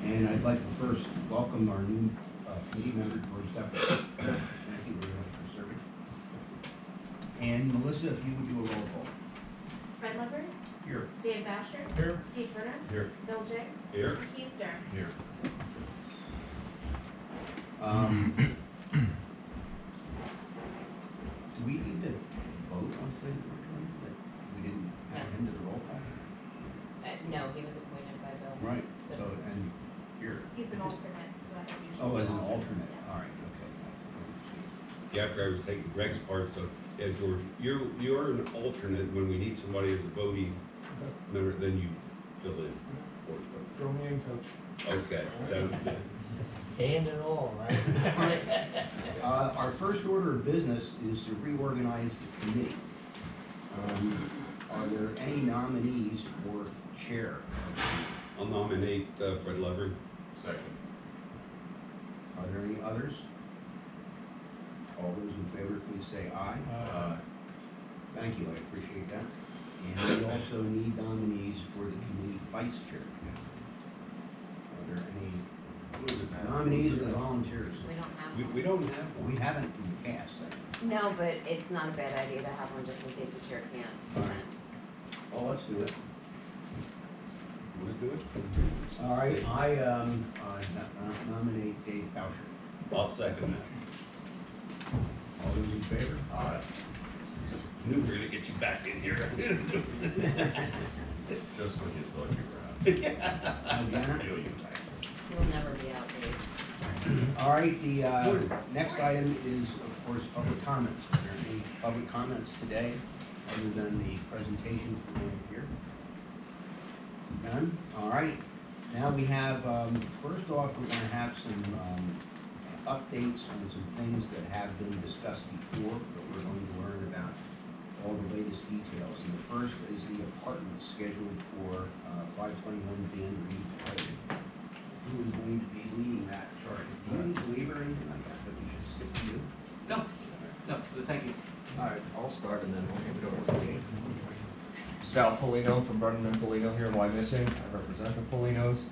And I'd like to first welcome our new committee member, George Stepper. Thank you very much for serving. And Melissa, if you would do a roll call. Fred Leonard, Here. Dave Basher. Here. Steve Brenner. Here. Bill Jiggs. Here. Keith Durham. Here. Do we need to vote on Fred Bertrand? Like, we didn't add him to the roll call? No, he was appointed by Bill. Right, So- so, and here. He's an alternate, so I think you should. Oh, be as an alternate, Yeah. all right, okay. Yeah, after I was taking Greg's part, so, yeah, George, you're an alternate when we need somebody as a voting member, then you fill in. Throw me in, coach. Okay, sounds good. Hand and all, right? Our first order of business is to reorganize the committee. Are there any nominees for chair? I'll nominate Fred Leonard. Second. Are there any others? All those in favor, please say aye. Thank you, I appreciate that. And we also need nominees for the committee vice chair. Are there any nominees or volunteers? We don't have We one. don't have We one. haven't in the past, I think. No, but it's not a bad idea to have one just in case the chair can't All right. attend. Well, let's do it. Want to do it? All right, I nominate Dave Boucher. I'll second that. All those in favor? Aye. Knew we were gonna get you back in here. Just when you thought you were out. Again? Feel you back. We'll never be out, Dave. All right, the next item is, of course, public comments. Are there any public comments today, other than the presentation from here? None? All right. Now we have, first off, we're gonna have some updates on some things that have been discussed before, but we're going to learn about all the latest details. And the first is the apartment scheduled for 521 Van Reed Road. Who is going to be leading that charge? Do you need to leave or anything like that, but we should stick to you? No, thank you. All right, I'll start and then we'll give it over to Dave. Sal Folino from Brennan and Folino here in Wyomissing. I represent the Folinos.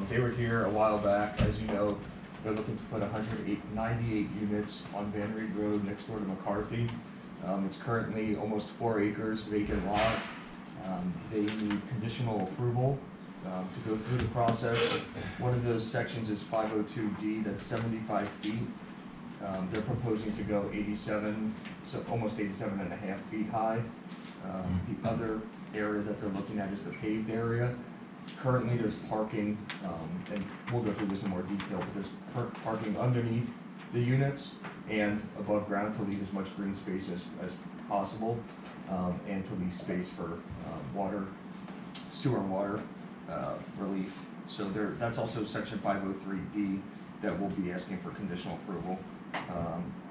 They were here a while back. As you know, they're looking to put 198 units on Van Reed Road next door to McCarthy. It's currently almost 4 acres vacant lot. They need conditional approval to go through the process. One of those sections is 502D, that's 75 feet. They're proposing to go 87, so almost 87 and a half feet high. The other area that they're looking at is the paved area. Currently, there's parking, and we'll go through this in more detail, but there's parking underneath the units and above ground to leave as much green space as possible, and to leave space for sewer water relief. So that's also section 503D that we'll be asking for conditional approval.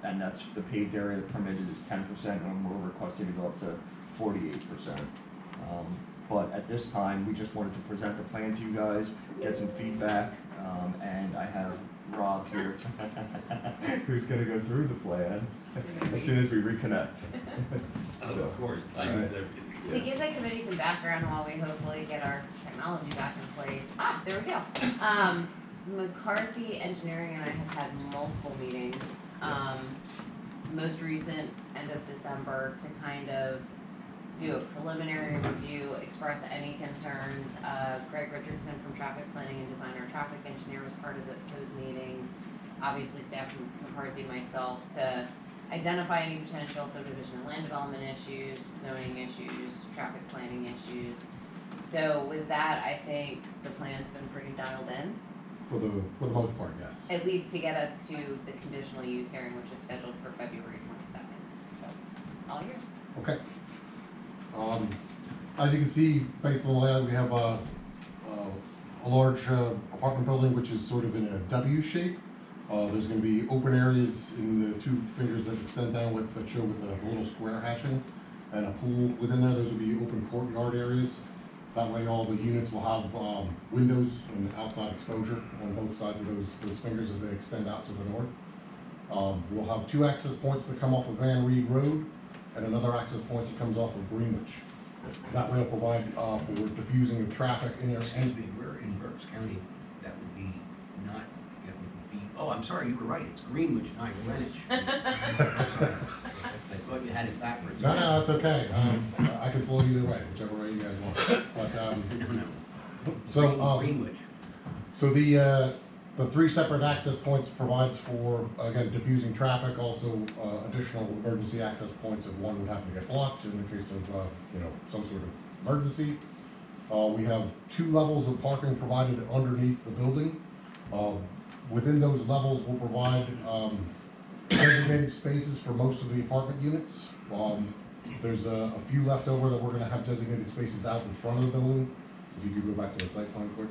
And that's the paved area permitted is 10%, and we're requesting to go up to 48%. But at this time, we just wanted to present the plan to you guys, get some feedback, and I have Rob here, who's gonna go through the plan as soon as we reconnect. Of course, time is everything. To give the committee some background while we hopefully get our technology back in place. There we go. McCarthy Engineering and I have had multiple meetings. Most recent, end of December, to kind of do a preliminary review, express any concerns. Greg Richardson from Traffic Planning and Design, our traffic engineer, was part of those meetings. Obviously, staff from McCarthy, myself, to identify any potential subdivision and land development issues, zoning issues, traffic planning issues. So with that, I think the plan's been pretty dialed in, For the most part, yes. at least to get us to the conditional use hearing, which is scheduled for February 22nd. So, all yours. Okay. As you can see, based on the layout, we have a large apartment building which is sort of in a W shape. There's going to be open areas in the 2 fingers that extend down that show with a little square hatching, and a pool within there. Those will be open courtyard areas. That way all the units will have windows and outside exposure on both sides of those fingers as they extend out to the north. We'll have 2 access points that come off of Van Reed Road and another access point that comes off of Greenwich. That way it'll provide for diffusing of traffic in there. Excuse me, we're in Berks County. that would be not, it would be, oh, I'm sorry, you were right, it's Greenwich, not Greenwich. I'm sorry. I thought you had it backwards. No, no, it's okay. I can flow either way, whichever way you guys want. But, No. so, Greenwich. so the three separate access points provides for, again, diffusing traffic, also, additional emergency access points if one would happen to get blocked in the case of, you know, some sort of emergency. We have 2 levels of parking provided underneath the building. Within those levels, we'll provide, designated spaces for most of the apartment units. There's a few left over that we're gonna have designated spaces out in front of the building. If you could go back to the site plan quick.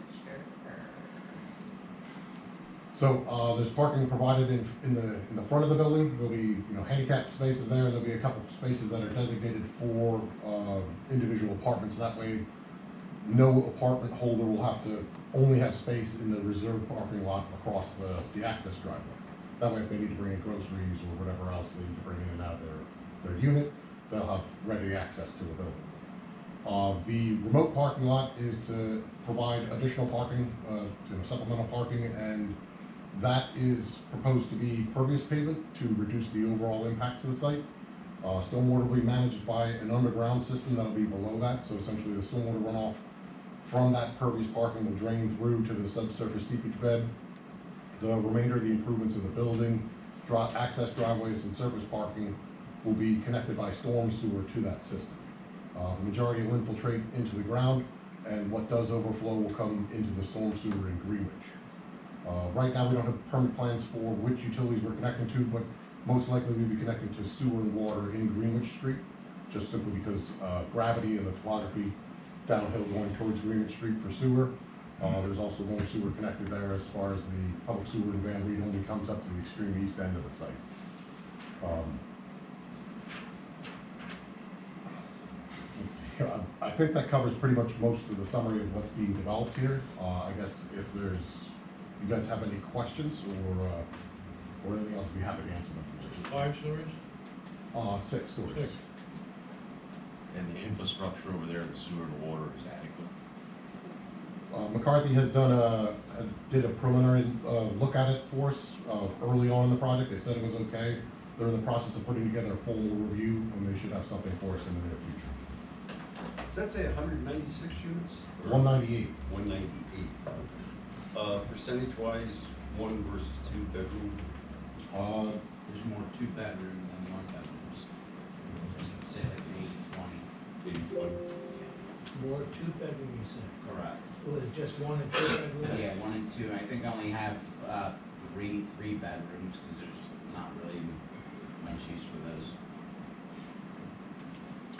So, there's parking provided in the front of the building. There'll be, you know, handicap spaces there, and there'll be a couple of spaces that are designated for, individual apartments. That way, no apartment holder will have to only have space in the reserved parking lot across the access driveway. That way, if they need to bring in groceries or whatever else they need to bring in and out of their unit, they'll have ready access to the building. The remote parking lot is to provide additional parking, you know, supplemental parking, and that is proposed to be pervious pavement to reduce the overall impact to the site. Stormwater will be managed by an underground system that'll be below that, so essentially the stormwater runoff from that pervious parking will drain through to the subsurface seepage bed. The remainder of the improvements in the building, access driveways and surface parking will be connected by storm sewer to that system. The majority will infiltrate into the ground, and what does overflow will come into the storm sewer in Greenwich. Right now, we don't have permit plans for which utilities we're connecting to, but most likely we'll be connecting to sewer and water in Greenwich Street, just simply because gravity and the topography downhill going towards Greenwich Street for sewer. There's also more sewer connected there as far as the public sewer in Van Reed only comes up to the extreme east end of the site. Let's see, I think that covers pretty much most of the summary of what's being developed here. I guess if you guys have any questions or anything else, we'd be happy to answer them. 5 stories? 6 stories. 6. And the infrastructure over there, the sewer and water is adequate? McCarthy has did a preliminary look at it for us early on in the project. They said it was okay. They're in the process of putting together a full review, and they should have something for us in the near future. Does that say 196 units? 198. 198. Percentage-wise, 1 versus 2 bedroom? There's more 2-bedroom than 1-bedrooms. Say like 80-20. 80/20. More 2-bedroom, you said? Correct. Was it just 1 and 2 bedrooms? Yeah, 1 and 2. I think I only have three bedrooms because there's not really much use for those.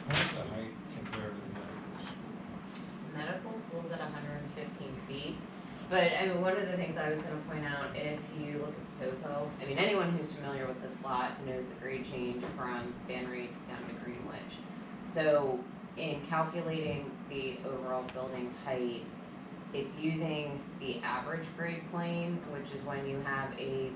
How's the height compared to the medical school? Medical school's at 115 feet. But I mean, one of the things I was gonna point out, if you look at the topo, I mean, anyone who's familiar with this lot knows the grade change from Van Reed down to Greenwich. So in calculating the overall building height, it's using the average grade plane, which is when you have a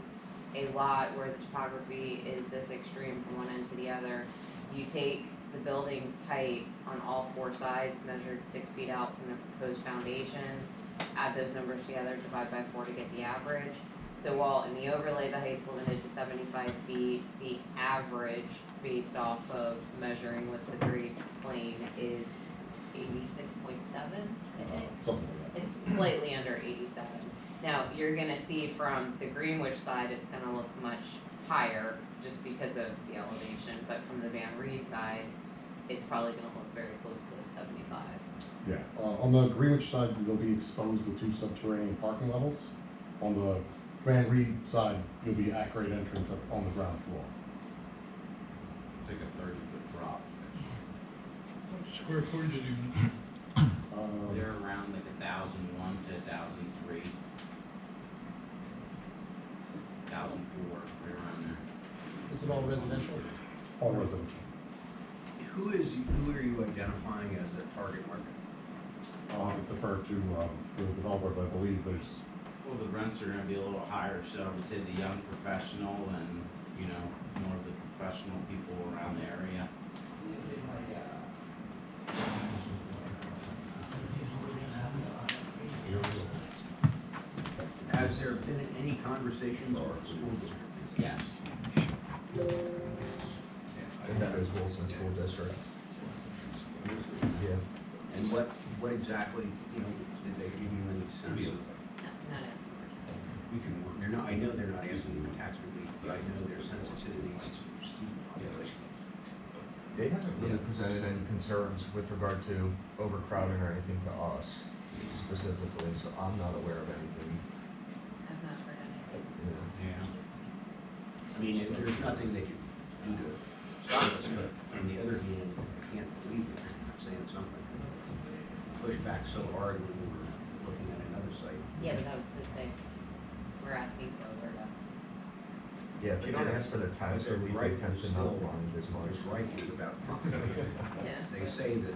lot where the topography is this extreme from one end to the other. You take the building height on all 4 sides, measured 6 feet out from the proposed foundation, add those numbers together, divide by 4 to get the average. So while in the overlay the height's limited to 75 feet, the average based off of measuring with the grade plane is 86.7, I think. Something like that. It's slightly under 87. Now, you're gonna see from the Greenwich side, it's gonna look much higher just because of the elevation, but from the Van Reed side, it's probably gonna look very close to 75. Yeah, on the Greenwich side, they'll be exposed to 2 subterranean parking levels. On the Van Reed side, you'll be at grade entrance up on the ground floor. Take a 30-foot drop. What square footage is even? They're around like 1,001 to 1,003. 1,004, right around there. Is it all residential? All residential. Who are you identifying as a target market? I'll defer to the developer, but I believe there's, Well, the rents are gonna be a little higher, so I would say the young professional and, you know, more of the professional people around the area. Has there been any conversations with the school district? Yes. And that is Wilson School District. Yeah. And what exactly, did they give you any sense of? Not asking. We can work. They're not, I know they're not asking for tax relief, but I know their sensitivities to student population. They haven't really presented any concerns with regard to overcrowding or anything to us specifically, so I'm not aware of anything. I've not heard anything. Yeah. I mean, there's nothing they can do to stop us, but on the other hand, I can't believe it, I'm not saying something. Push back so hard when we were looking at another site. Yeah, but that was this day. We're asking for a word up. Yeah, if you don't ask for the tax But they're relief, right, they tend they're to not still- mind as much. It's right about. Yeah. They say that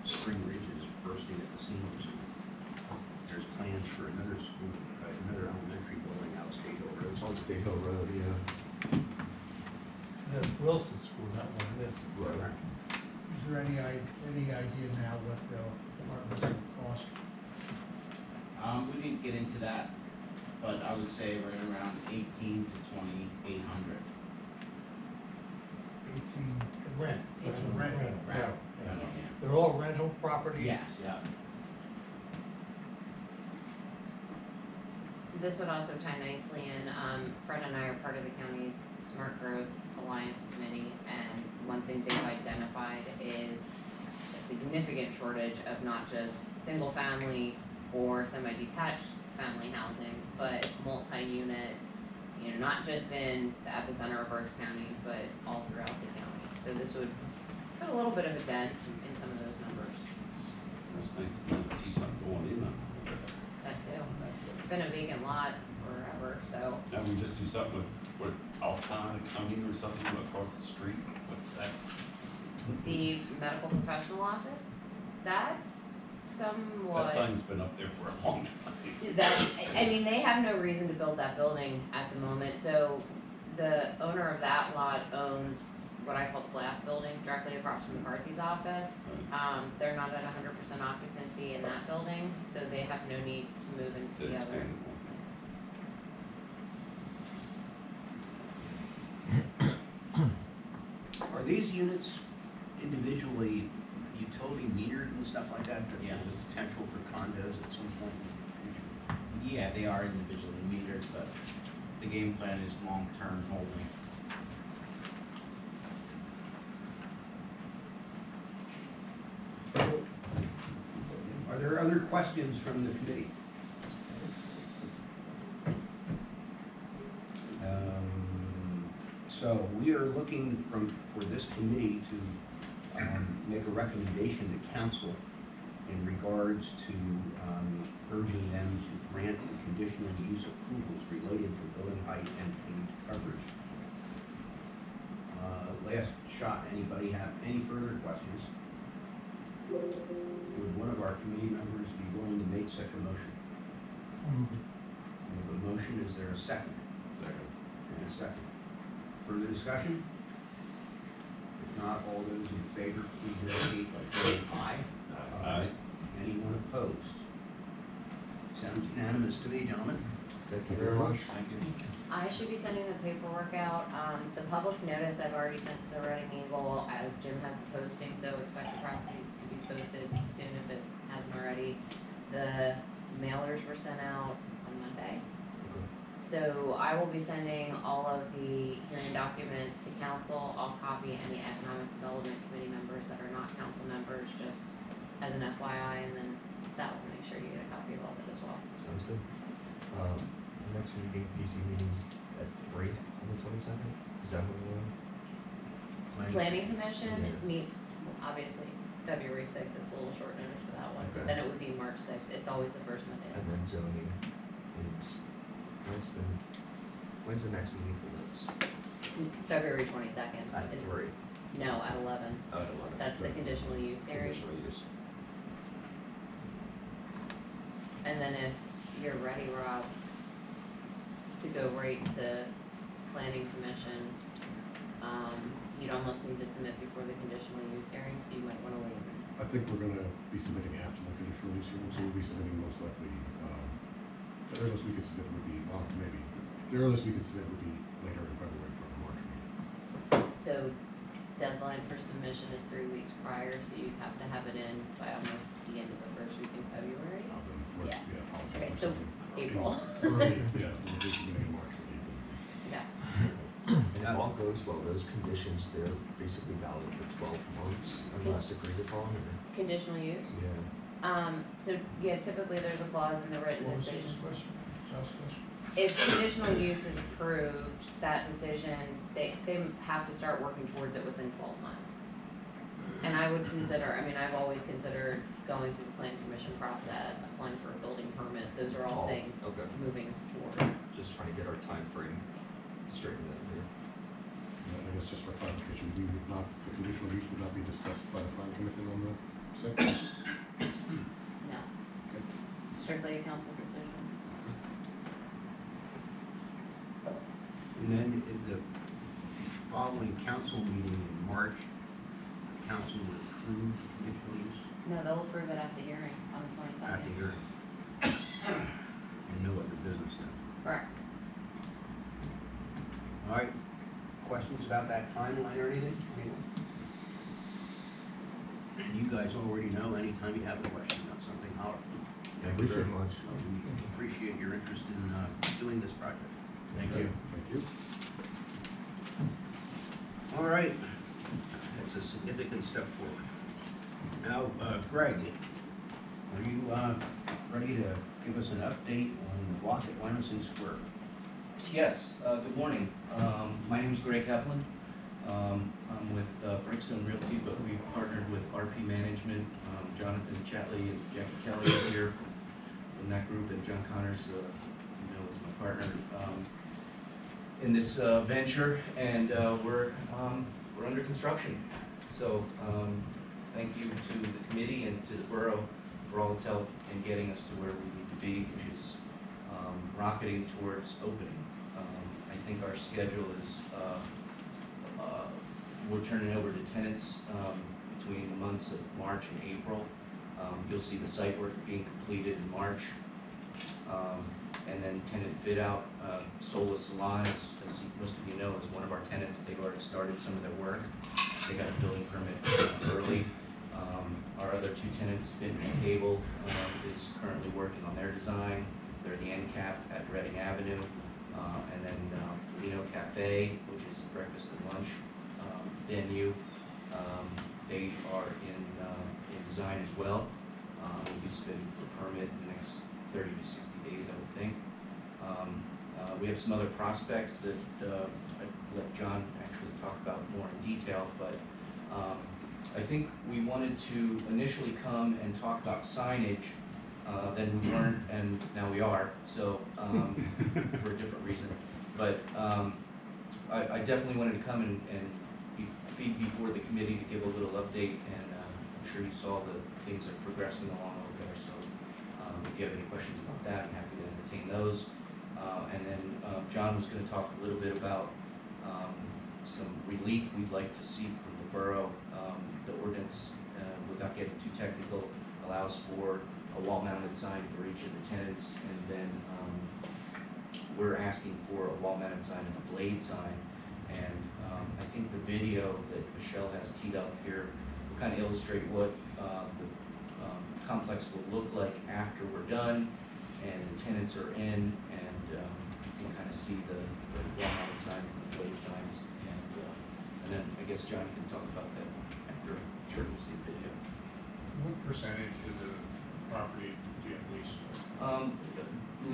Spring Ridge is bursting at the seams. There's plans for another school, another elementary building out State Hill Road. On State Hill Road, yeah. That's Wilson School, not one of this. Right. Is there any idea now what the apartments will cost? We didn't get into that, but I would say right around 18 to 2,800. 18, Rent. It's a rent. Yeah. Yeah. They're all rental properties? Yes, yeah. This would also tie nicely in, Fred and I are part of the county's Smart Growth Alliance Committee, and one thing they've identified is a significant shortage of not just single-family or semi-detached family housing, but multi-unit, not just in the epicenter of Berks County, but all throughout the county. So this would put a little bit of a dent in some of those numbers. It's nice to finally see something going in on. That too, it's been a vacant lot forever, so. Now we just do something with Alpine County or something across the street, what's that? The medical professional office, that's somewhat. That sign's been up there for a long time. I mean, they have no reason to build that building at the moment, so the owner of that lot owns what I call the glass building directly across from McCarthy's office. They're not at 100% occupancy in that building, so they have no need to move into the other. Are these units individually utility metered and stuff like that? That Yes. there's potential for condos at some point in the future? Yeah, they are individually metered, but the game plan is long-term holding. Are there other questions from the committee? So we are looking for this committee to make a recommendation to council in regards to urging them to grant the conditional use approvals related to building height and paved coverage. Last shot, anybody have any further questions? Would one of our committee members be willing to make such a motion? We have a motion, is there a second? Second. And a second. Further discussion? If not, all those in favor, please indicate by saying aye. Aye. Anyone opposed? Sounds unanimous to me, gentlemen. Thank you very much. Thank you. I should be sending the paperwork out. The public notice I've already sent to the Reading Eagle. Jim has the posting, so expect the property to be posted soon if it hasn't already. The mailers were sent out on Monday. So I will be sending all of the hearing documents to council. I'll copy any economic development committee members that are not council members, just as an FYI, and then Sal will make sure you get a copy of all that as well. Sounds good. Next meeting, PC meeting's at 3 on the 22nd? Is that when we're Planning Commission Yeah. meets, obviously, February 6th, it's a little short notice for that one. Okay. Then it would be March 6th, it's always the first Monday. And then zoning is, when's the next meeting for those? February 22nd. At is- 3. No, at 11. Oh, at 11. That's the conditional use hearing. Conditional use. And then if you're ready, Rob, to go right to Planning Commission, you'd almost need to submit before the conditional use hearing, so you might wanna wait. I think we're gonna be submitting after the conditional use hearing, so we'll be submitting most likely, The earliest we could submit would be, well, maybe, the earliest we could submit would be later in February for the March meeting. So deadline for submission is 3 weeks prior, so you'd have to have it in by almost the end of the first week in February? Then we're- Yeah. Yeah, apologize. Okay, We're so submitting April. Early, yeah, we'll be submitting in March or April. Yeah. And if all goes well, those conditions, they're basically valid for 12 months unless agreed upon, or? Conditional use? Yeah. So yeah, typically there's a clause in the written What was decision. his question? Josh's question? If conditional use is approved, that decision, they have to start working towards it within 12 months. And I would consider, I mean, I've always considered going through the plan commission process, applying for a building permit, those are all Oh, things okay. moving towards. Just trying to get our time frame straightened out here. And I guess just for clarification, we would not, the conditional use would not be discussed by the plan commission on the site? No. Strictly a council decision. And then in the following council meeting in March, the council would approve the conditional use No, they'll approve it at the hearing on the at the 22nd. hearing. And no other business then. Correct. All right, questions about that timeline or anything? Anyone? And you guys already know, anytime you have a question about something, holler. Thank you very much. So we appreciate your interest in doing this project. Thank you. Thank you. All right, that's a significant step forward. Now, Greg, are you ready to give us an update on the block at Wyoming Square? Yes, good morning. My name is Greg Heflin. I'm with Brickstone Realty, but we partnered with RP Management. Jonathan Chatley and Jackie Kelly are here from that group, and John Connors, is my partner in this venture, and we're under construction. So thank you to the committee and to the borough for all its help in getting us to where we need to be, which is rocketing towards opening. I think our schedule is, we're turning over to tenants between the months of March and April. You'll see the site work being completed in March. And then tenant fit out, Sola Salon, as most of you know, is one of our tenants. They've already started some of their work. They got a building permit early. Our other two tenants, Benton and Cable, is currently working on their design. They're the end cap at Reading Avenue. And then Felino Cafe, which is a breakfast and lunch venue. They are in design as well. We'll be submitting for permit in the next 30 to 60 days, I would think. We have some other prospects that I'd let John actually talk about more in detail, but I think we wanted to initially come and talk about signage, then we weren't, and now we are, so for a different reason. But I definitely wanted to come and be before the committee to give a little update, and I'm sure you saw the things are progressing along over there, so if you have any questions about that, I'm happy to entertain those. And then John was going to talk a little bit about some relief we'd like to see from the borough. The ordinance, without getting too technical, allows for a wall-mounted sign for each of the tenants, and then we're asking for a wall-mounted sign and a blade sign. And I think the video that Michelle has teed up here will kind of illustrate what the complex will look like after we're done and the tenants are in, and you can kind of see the wall-mounted signs and the blade signs. And then I guess John can talk about that after we see the video. What percentage of the property do you have leased?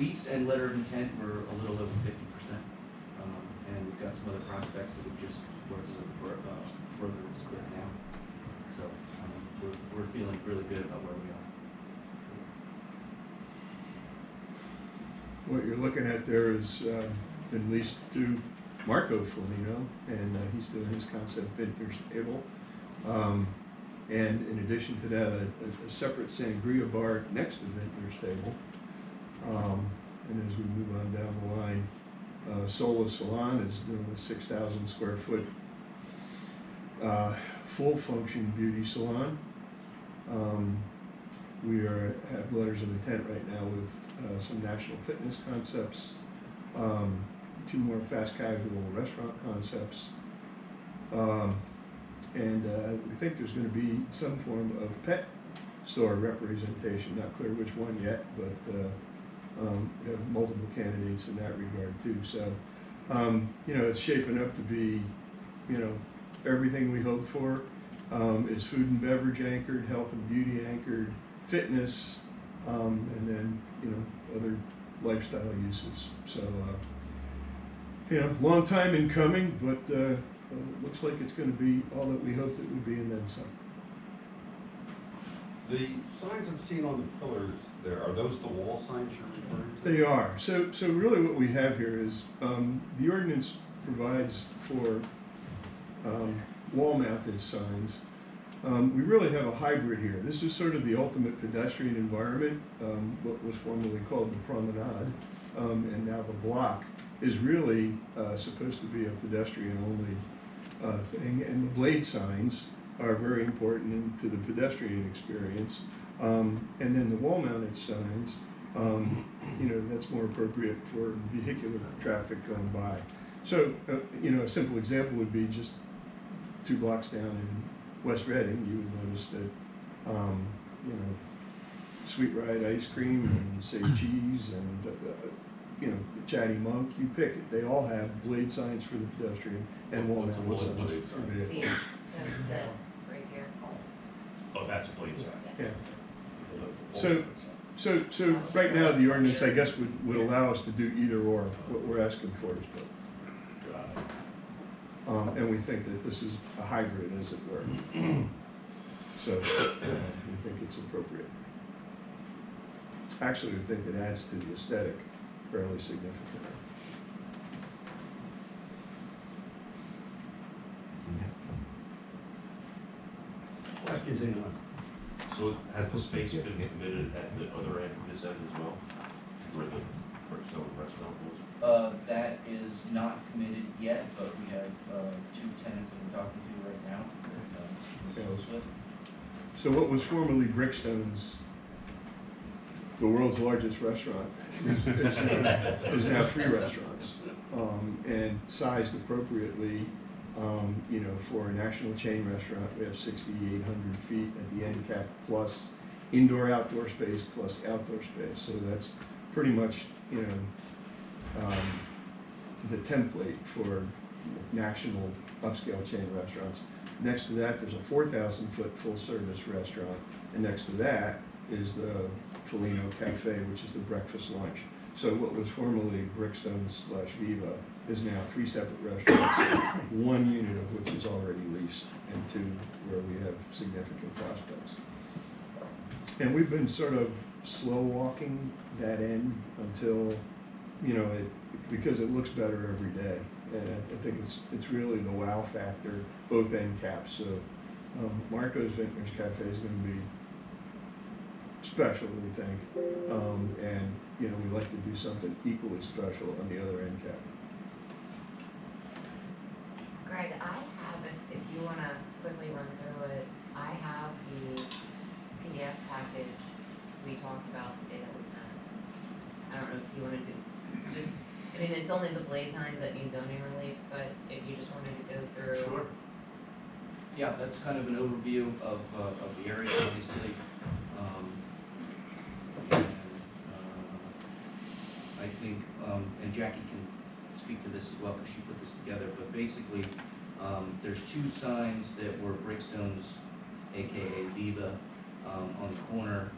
Lease and letter of intent were a little over 50%. And we've got some other prospects that we're just working with brokers with now. So we're feeling really good about where we are. What you're looking at there is been leased to Marco Felino, and he's doing his concept Vintner's Table. And in addition to that, a separate sangria bar next to Vintner's Table. And as we move on down the line, Sola Salon is doing a 6,000 square foot full function beauty salon. have letters of intent right now with some national fitness concepts, 2 more fast casual restaurant concepts. And we think there's gonna be some form of pet store representation, not clear which one yet, but we have multiple candidates in that regard too. So, it's shaping up to be, everything we hoped for. Is food and beverage anchored, health and beauty anchored, fitness, and then, other lifestyle uses. So, long time in coming, but looks like it's gonna be all that we hoped it would be and then some. The signs I'm seeing on the pillars there, are those the wall signs you're referring to? They are. So really what we have here is, the ordinance provides for wall-mounted signs. We really have a hybrid here. This is sort of the ultimate pedestrian environment, what was formerly called the promenade, and now the block is really supposed to be a pedestrian-only thing, and the blade signs are very important to the pedestrian experience. And then the wall-mounted signs, that's more appropriate for vehicular traffic going by. So, a simple example would be just 2 blocks down in West Reading, you would notice that, Sweet Ride ice cream and Say Cheese and, Chatty Monk, you pick it. They all have blade signs for the pedestrian and wall-mounted What's a signs blade for sign? vehicles. See, so this, right here. Oh, that's a blade sign. Yeah. So right now, the ordinance, I guess, would allow us to do either or. What we're asking for is both. And we think that this is a hybrid, as it were. So we think it's appropriate. Actually, we think it adds to the aesthetic fairly significantly. Questions, anyone? So has the space been committed at the other end, this end as well, where the Brickstone restaurant was? That is not committed yet, but we have 2 tenants that we're talking to right now that we're close with. So what was formerly Brickstone's, the world's largest restaurant, is now 3 restaurants, and sized appropriately. For a national chain restaurant, we have 6,800 feet at the end cap, plus indoor-outdoor space, plus outdoor space. So that's pretty much, the template for national upscale chain restaurants. Next to that, there's a 4,000-foot full-service restaurant, and next to that is the Felino Cafe, which is the breakfast lunch. So what was formerly Brickstone/Viva is now 3 separate restaurants, 1 unit of which is already leased, and 2 where we have significant prospects. And we've been sort of slow walking that end until, because it looks better every day. And I think it's really the wow factor, both end caps. So Marco's Vintners Cafe is going to be special, we think. And we'd like to do something equally special on the other end cap. Greg, I have, if you wanna quickly run through it, I have the PDF package we talked about today that we met. I don't know if you wanted to, it's only the blade signs that need zoning relief, but if you just wanted to go through. Sure. Yeah, that's kind of an overview of the area, obviously. And, I think, and Jackie can speak to this as well, because she put this together, but basically, there's 2 signs that were Brickstone's, AKA Viva, on the corner.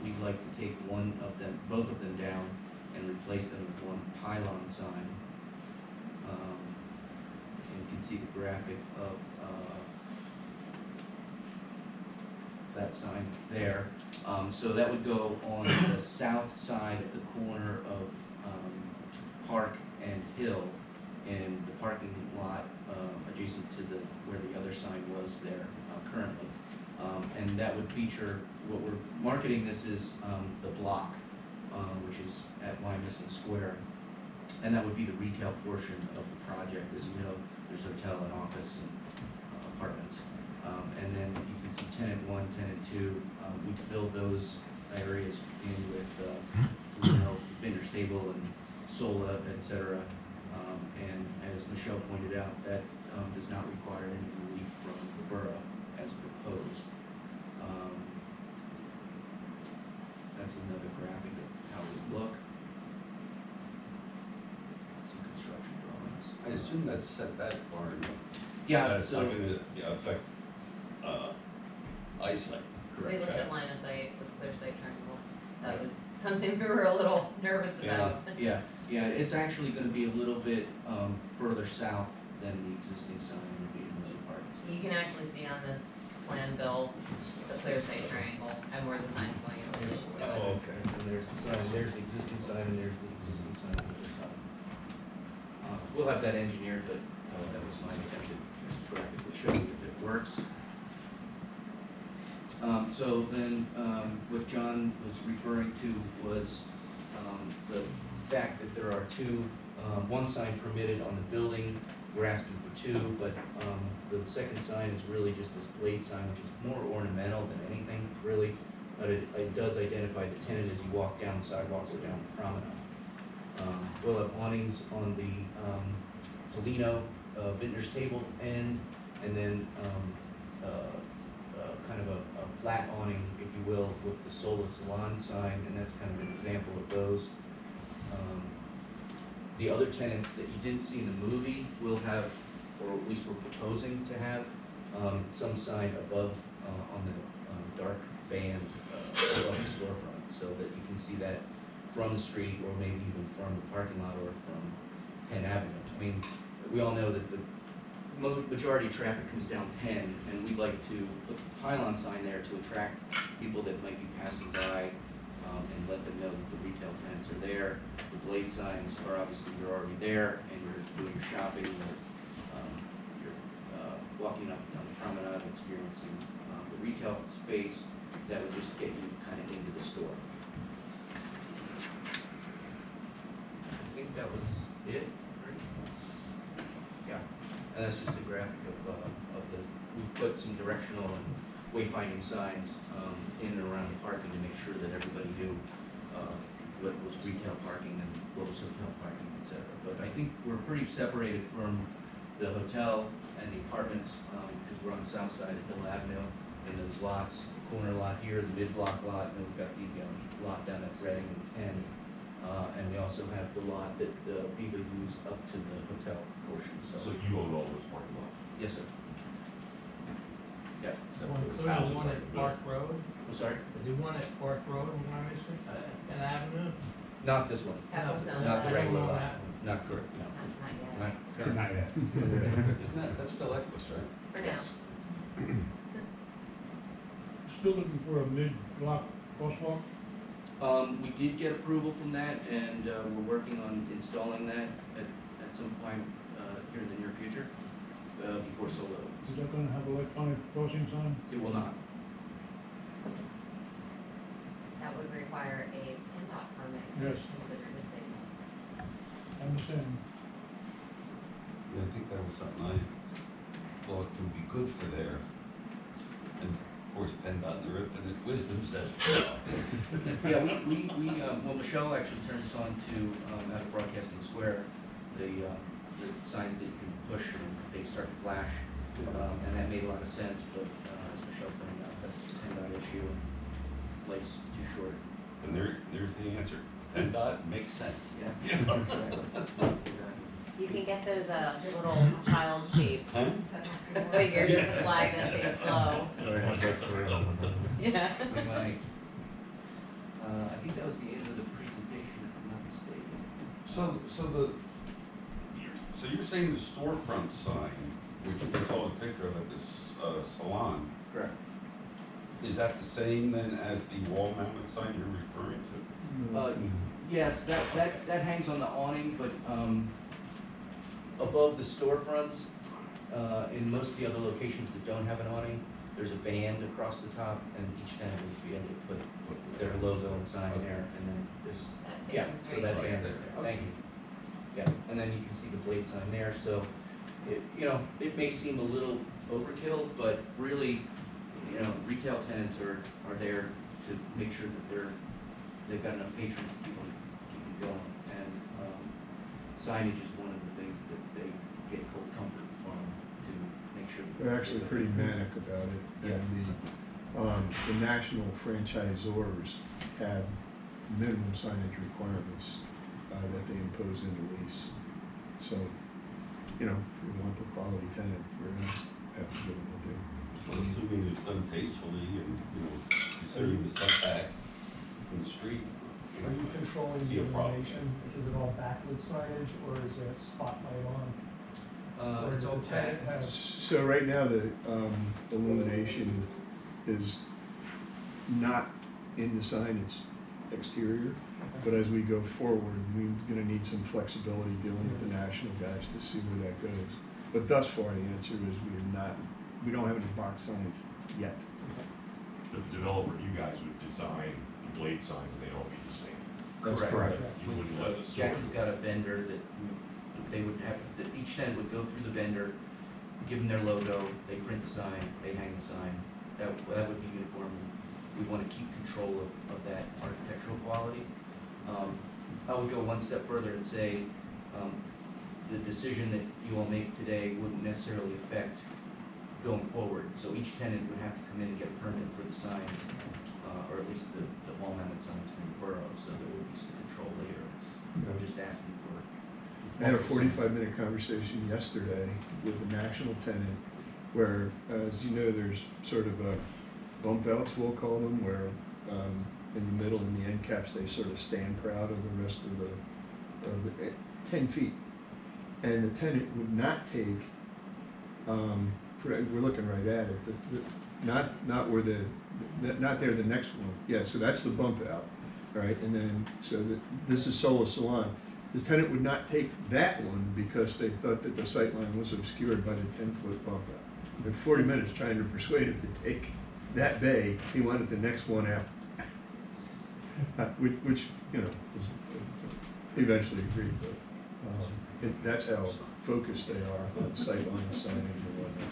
We'd like to take both of them down and replace them with 1 pylon sign. And you can see the graphic of that sign there. So that would go on the south side of the corner of Park and Hill, in the parking lot adjacent to where the other sign was there currently. And that would feature, what we're marketing this is the block, which is at Wyomissing Square. And that would be the retail portion of the project. As you know, there's hotel and office and apartments. And then you can see tenant 1, tenant 2. We fill those areas in with, Vendor's Table and Sola, et cetera. And as Michelle pointed out, that does not require any relief from the borough as proposed. That's another graphic of how it would look. Some construction drawings. I assume that's set that far enough. Yeah, That's so, not gonna affect, eyesight, We correct? looked Chad? at line of sight with clear sight triangle. That was something we were a little nervous about. yeah, it's actually gonna be a little bit, further south than the existing sign would be in the park. You can actually see on this plan, Bill, the clear sight triangle and where the sign's going in relation to it. Oh, okay. And there's the sign, there's the existing sign, and there's the existing sign on the other side. We'll have that engineered, but, that was my attempt to graphically show you if it works. So then, what John was referring to was, the fact that there are two, one sign permitted on the building, we're asking for two, but, the second sign is really just this blade sign, which is more ornamental than anything, it's really, but it does identify the tenant as you walk down the sidewalks or down the promenade. We'll have awnings on the, Polino, Vintner's Table end, and then, kind of a flat awning, if you will, with the Sola Salon sign, and that's kind of an example of those. The other tenants that you didn't see in the movie will have, or at least we're proposing to have, some sign above, on the dark band above the storefront, so that you can see that from the street, or maybe even from the parking lot, or from Penn Avenue. I mean, we all know that the majority of traffic comes down Penn, and we'd like to put the pylon sign there to attract people that might be passing by, and let them know that the retail tenants are there. The blade signs are obviously, you're already there, and you're doing your shopping, or you're walking up on the promenade, experiencing the retail space. That would just get you kind of into the store. I think that was it, right? Yeah, and that's just a graphic of the, we put some directional and wayfinding signs in and around the parking to make sure that everybody knew what was retail parking and what was hotel parking, et cetera. But I think we're pretty separated from the hotel and the apartments, because we're on the south side of Hill Avenue, and those lots, the corner lot here, the mid-block lot, and we've got the lot down at Reading and Penn. And we also have the lot that Viva used up to the hotel portion, So you own all those parking lots? Yes, sir. Yeah, Except One for the including the thousand one at right Park Road, I'm sorry, the one at Park Road in Wyoming, and Avenue? not this one, That was No, not the I don't regular know lot, that one. not correct, no. Not yet, Not yet. Isn't that's still Equus, right? for now. Yes. Still looking for a mid-block crosswalk? We did get approval from that, and we're working on installing that at some point here in the near future, before Solo opens. Is that gonna have electronic crossing sign? It will not. That would require a PennDOT permit, Yes. because it's considered a signal. I understand. Yeah, I think that was something I thought would be good for there. And of course, PennDOT in their infinite wisdom says, no. Yeah, well, Michelle actually turned us on to, out of Broadcasting Square, the signs that you can push and they start to flash. And that made a lot of sense, but, as Michelle pointed out, that's a PennDOT issue, and life's too short. And there's the answer. PennDOT makes sense. Yeah. Exactly. You can get those, little child-shaped Huh? figures with the flag that say slow. Yeah. We might. I think that was the end of the presentation, if I'm not mistaken. So you're saying the storefront sign, which we saw a picture of at this salon, Correct. is that the same then as the wall mounted sign you're referring to? Yes, that hangs on the awning, but, above the storefronts, in most of the other locations that don't have an awning, there's a band across the top, and each tenant would be able to put their logo and sign there, and then this, That yeah, band's so right that there. band there, thank you. Yeah, and then you can see the blade sign there, so, it may seem a little overkill, but really, retail tenants are there to make sure that they've got enough patrons to keep them going. And signage is one of the things that they get cold comfort from, to make sure. that They're actually pretty manic about it, and the national franchisors have minimum signage requirements that they impose in the lease. So, you know, if we want the quality tenant, we're gonna have to give them what they Well, assuming it's done tastefully and, you know, considering the setback from the street. Are you controlling See the a problem. illumination? Is it all backlit signage or is it spotlight on? Or It's does all the tenant back. have? So right now, the illumination is not in the sign, it's exterior. But as we go forward, we're gonna need some flexibility dealing with the national guys to see where that goes. But thus far, the answer is we don't have any box signs yet. But the developer, you guys would design the blade signs and they'd all be the same. That's Correct. You wouldn't let the store. Jackie's got a vendor that they would have, that each tenant would go through the vendor, give them their logo, they print the sign, they hang the sign. That would be uniform. We want to keep control of that architectural quality. I would go one step further and say, the decision that you all make today wouldn't necessarily affect going forward. So each tenant would have to come in and get a permit for the signs, or at least the wall-mounted signs from the borough, so there would be some control later. We're just asking for. I had a 45-minute conversation yesterday with a national tenant where, as you know, there's sort of a bump outs, we'll call them, where in the middle, in the end caps, they sort of stand proud of the rest of the 10 feet. And the tenant would not take, we're looking right at it, not where not there, the next one. Yeah, so that's the bump out, right? And then, so this is Sola Salon. The tenant would not take that one because they thought that the sight line was obscured by the 10-foot bump out. In 40 minutes trying to persuade him to take that bay, he wanted the next one out. Which, you know, he eventually agreed, but that's how focused they are on sight line signage and whatnot.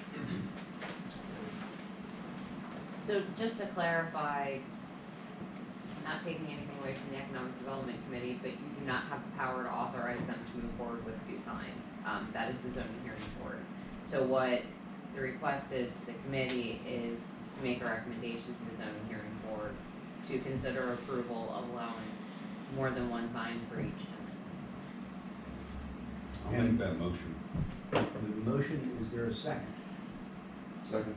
So just to clarify, not taking anything away from the Economic Development Committee, but you do not have the power to authorize them to move forward with 2 signs. That is the zoning hearing board. So what the request is to the committee is to make a recommendation to the zoning hearing board to consider approval of allowing more than 1 sign for each tenant. I'll make that motion. We have a motion, is there a second? Second.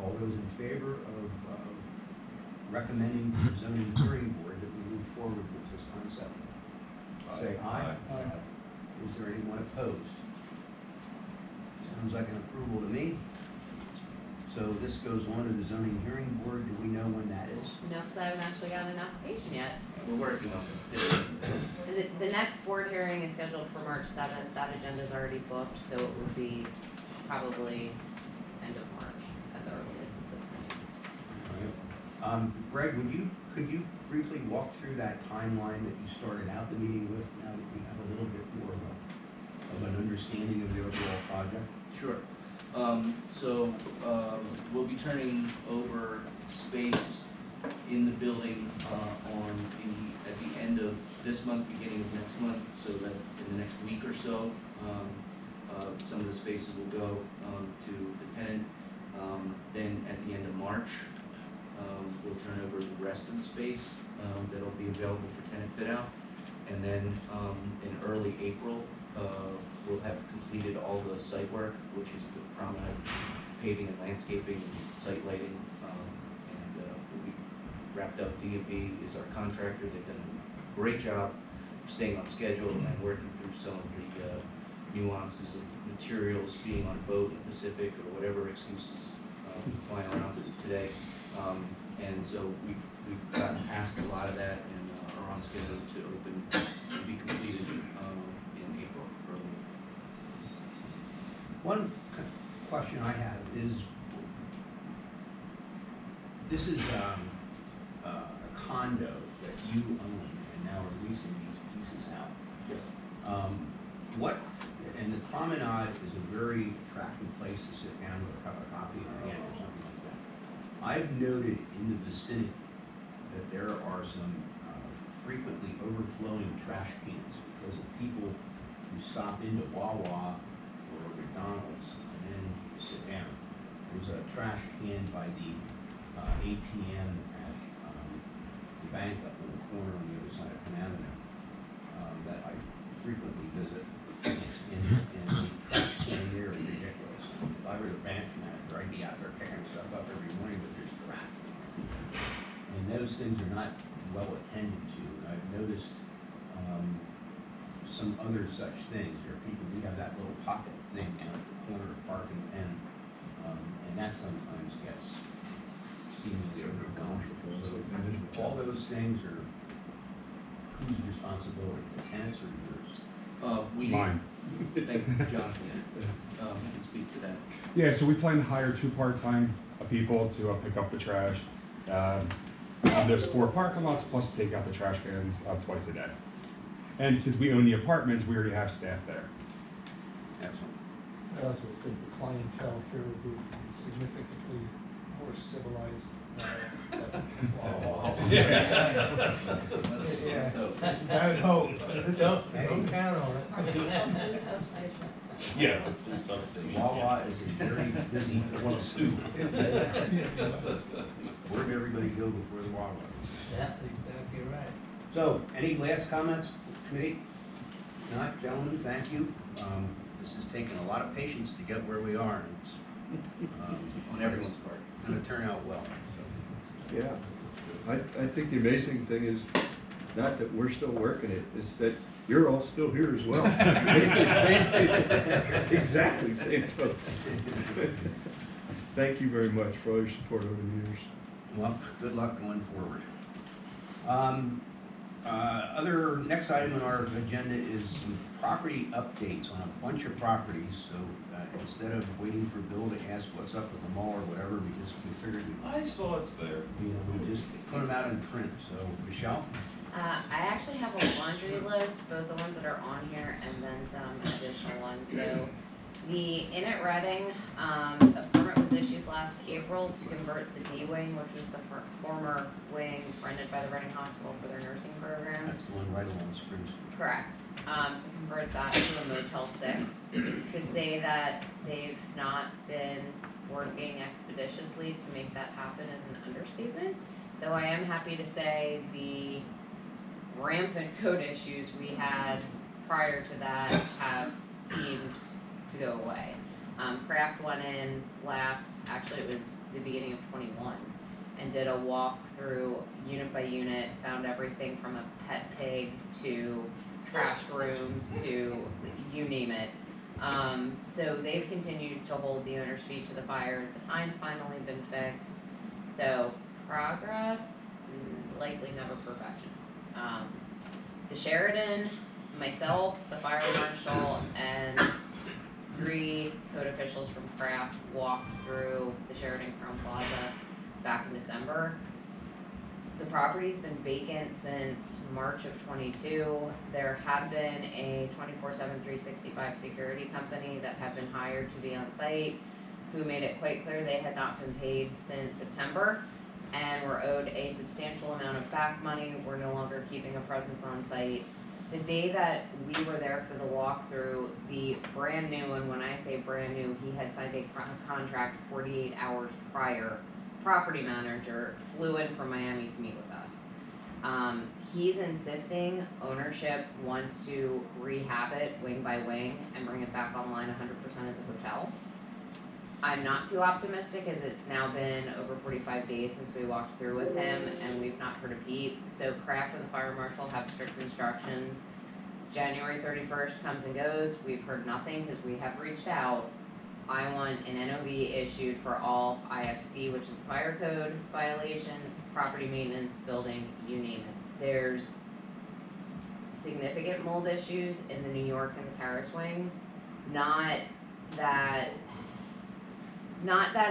All those in favor of recommending to the zoning hearing board that we move forward with this concept? Say aye. Is there anyone opposed? Sounds like an approval to me. So this goes on to the zoning hearing board. Do we know when that is? No, because I haven't actually gotten an application yet. We're working on it. The next board hearing is scheduled for March 7th. That agenda is already booked, so it would be probably end of March at the earliest at this point. Greg, could you briefly walk through that timeline that you started out the meeting with, now that we have a little bit more of an understanding of the overall project? Sure. We'll be turning over space in the building at the end of this month, beginning of next month, so that in the next week or so, some of the spaces will go to the tenant. Then at the end of March, we'll turn over the rest of the space that'll be available for tenant fit out. And then in early April, we'll have completed all the site work, which is the promenade paving and landscaping, and site lighting, and we'll be wrapped up. D&B is our contractor. They've done a great job staying on schedule and working through some of the nuances of materials being on a boat in the Pacific or whatever excuses flying around today. And so we've gotten past a lot of that and are on schedule to be completed in April early. One question I have is, this is a condo that you own and now are leasing these pieces out. Yes. And the promenade is a very attractive place to sit down with a cup of coffee in your hand or something like that. I've noted in the vicinity that there are some frequently overflowing trash cans because of people who stop into Wawa or McDonald's and then sit down. There's a trash can by the ATM at the bank up in the corner on the other side of Penn Avenue that I frequently visit. And the trash can there is ridiculous. If I were the branch manager, I'd be out there picking stuff up every morning, but there's trash. And those things are not well attended to. And I've noticed some other such things. There are people who have that little pocket thing down at the corner of Park and Penn, and that sometimes gets seemingly overwhelmed. So all those things are whose responsibility, the tenants or yours? Mine. Thank you, John. You can speak to that. Yeah, so we plan to hire 2 part-time people to pick up the trash. There's 4 parking lots, plus take out the trash cans twice a day. And since we own the apartments, we already have staff there. Excellent. I also think the clientele here would be significantly more civilized. Yeah. So, I would hope. Don't count on it. Yeah, the police substation. Wawa is a very busy One of suits. Where did everybody go before the Wawa? Yeah, exactly right. So, any last comments, committee? Not, gentlemen, thank you. This has taken a lot of patience to get where we are. And it's, on everyone's part. going to turn out well. So. Yeah, I think the amazing thing is not that we're still working it, it's that you're all still here as well. It's the same thing, exactly same folks. Thank you very much for all your support over the years. Well, good luck going forward. Other next item on our agenda is some property updates on a bunch of properties. So instead of waiting for Bill to ask what's up with the mall or whatever, we figured I saw it's there. we just put them out in print. So Michelle, I actually have a laundry list, both the ones that are on here and then some additional ones. So the Inn at Reading, a permit was issued last April to convert the D wing, which was the former wing rented by the Reading Hospital for their nursing program. that's the one right along Spring Street. Correct. To convert that to a Motel 6, to say that they've not been working expeditiously to make that happen is an understatement. Though I am happy to say the rampant code issues we had prior to that have seemed to go away. Kraft went in actually it was the beginning of 21, and did a walk through unit by unit, found everything from a pet pig to trash rooms to you name it. So they've continued to hold the owner's feet to the fire. The sign's finally been fixed. So progress, likely never perfection. The Sheridan, myself, the fire marshal, and 3 code officials from Kraft walked through the Sheridan Crown Plaza back in December. The property's been vacant since March of 22. There had been a 24/7, 365 security company that had been hired to be on site, who made it quite clear they had not been paid since September and were owed a substantial amount of back money. We're no longer keeping a presence on site. The day that we were there for the walkthrough, the brand new, and when I say brand new, he had signed a contract 48 hours prior, property manager flew in from Miami to meet with us. He's insisting ownership wants to rehab it wing by wing and bring it back online 100% as a hotel. I'm not too optimistic, as it's now been over 45 days since we walked through with him and we've not heard a peep. So Kraft and the fire marshal have strict instructions. January 31st comes and goes, we've heard nothing because we have reached out. I want an NOV issued for all IFC, which is fire code violations, property maintenance, building, you name it. There's significant mold issues in the New York and the Paris wings. Not that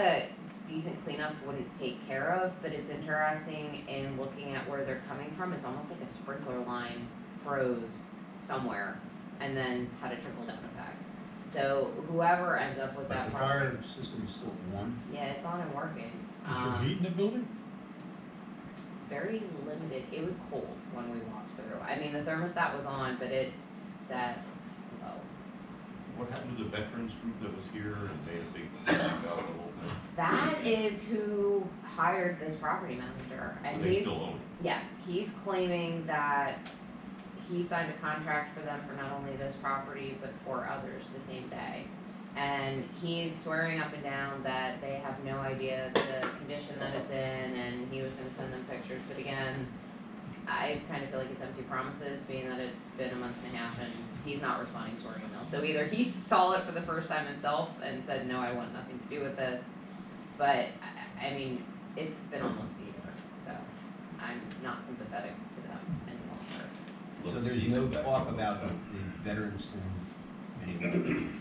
a decent cleanup wouldn't take care of, but it's interesting in looking at where they're coming from. It's almost like a sprinkler line froze somewhere and then had a trickle down effect. So whoever ends up with that The problem. fire system is still on. Yeah, it's on and working. Is there heat in the building? very limited, it was cold when we walked through. I mean, the thermostat was on, but it's set low. What happened to the veterans group that was here and made a big thing about the whole thing? That is who hired this property manager, and Do they he's, still own it? yes, he's claiming that he signed a contract for them for not only this property, but for others the same day. And he's swearing up and down that they have no idea the condition that it's in, and he was gonna send them pictures, but again, I kind of feel like it's empty promises, being that it's been a month and a half and he's not responding to our emails. So either he saw it for the first time himself and said, no, I want nothing to do with this, but I mean, it's been almost a year, so I'm not sympathetic to them any longer. So Love to there's see no it back talk on about the time. veterans thing anymore?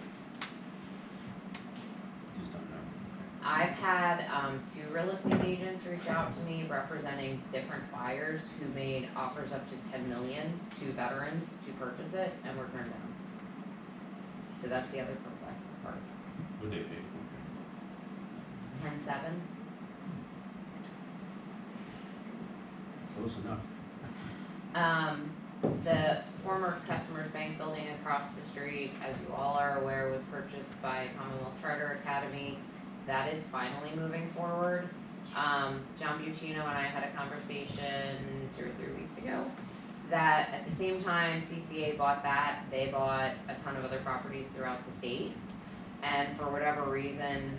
Just don't know. I've had, 2 real estate agents reach out to me representing different buyers who made offers up to 10 million to veterans to purchase it and were turned down. So that's the other perplexing part. Would they pay 10-7. Close enough. The former Customers Bank building across the street, as you all are aware, was purchased by Commonwealth Charter Academy. That is finally moving forward. John Buccino and I had a conversation 2 or 3 weeks ago that at the same time CCA bought that, they bought a ton of other properties throughout the state. And for whatever reason,